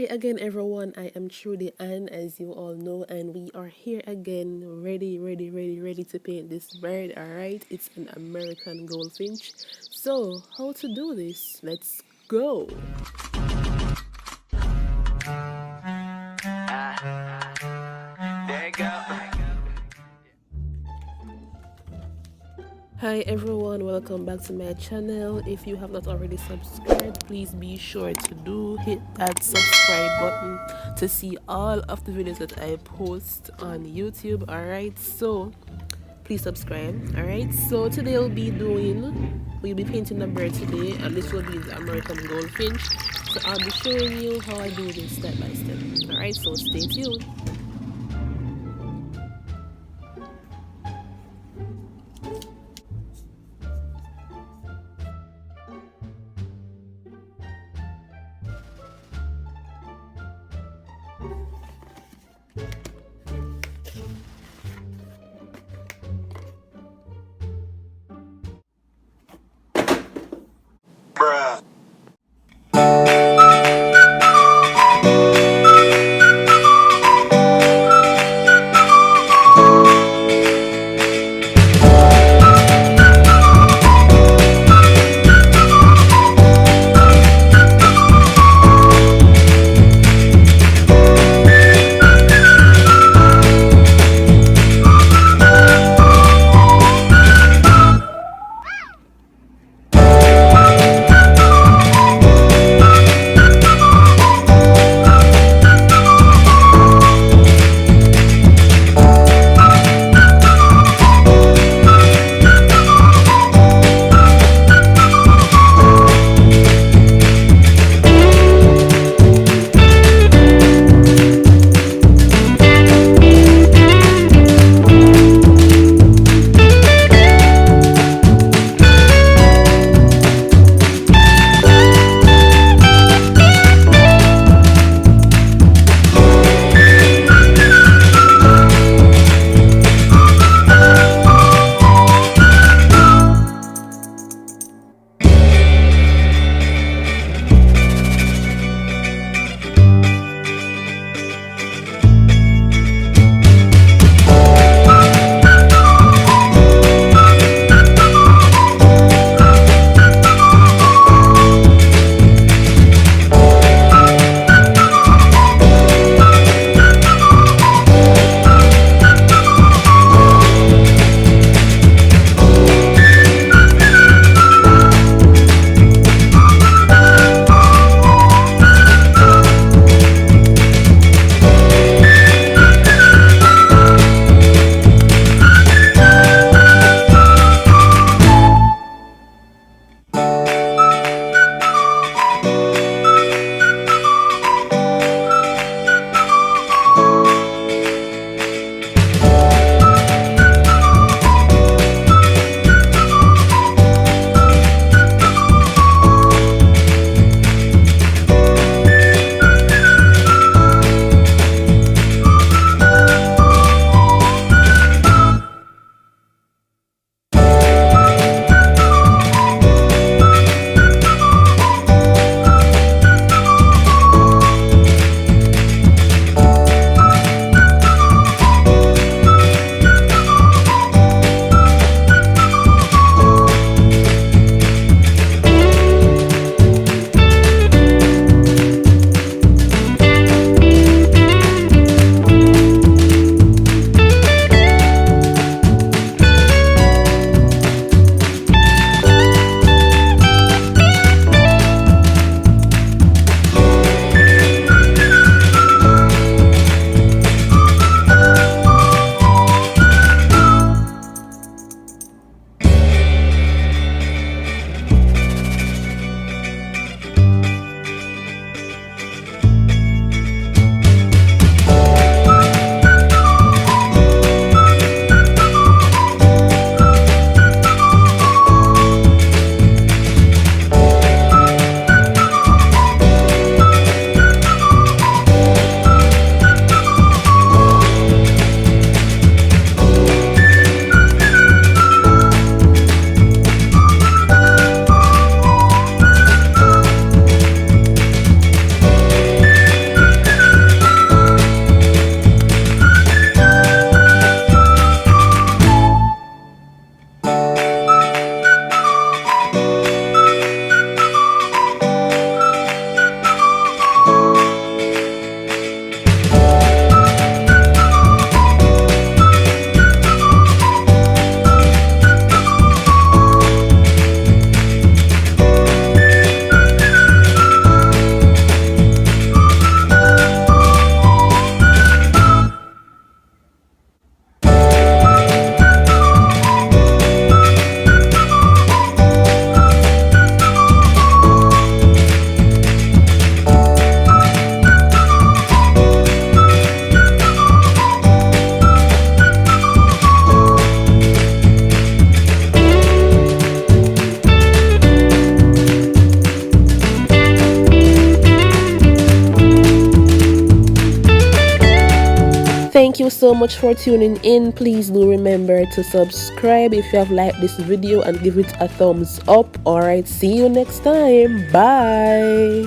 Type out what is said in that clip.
Hi again, everyone. I am Trudy-Ann, as you all know, and we are here again, ready to paint this bird. All right, it's an American Goldfinch. So, how to do this? Let's go. There you go. Hi everyone, welcome back to my channel. If you have not already subscribed, please be sure to hit that subscribe button to see all of the videos that I post on YouTube. Alright, so please subscribe. Alright, so today we'll be painting the bird today, and this will be the American Goldfinch. So I'll be showing you how I do this step by step. Alright, so stay tuned. Bruh. Thank you so much for tuning in. Please do remember to subscribe if you have liked this video and give it a thumbs up. Alright, see you next time. Bye.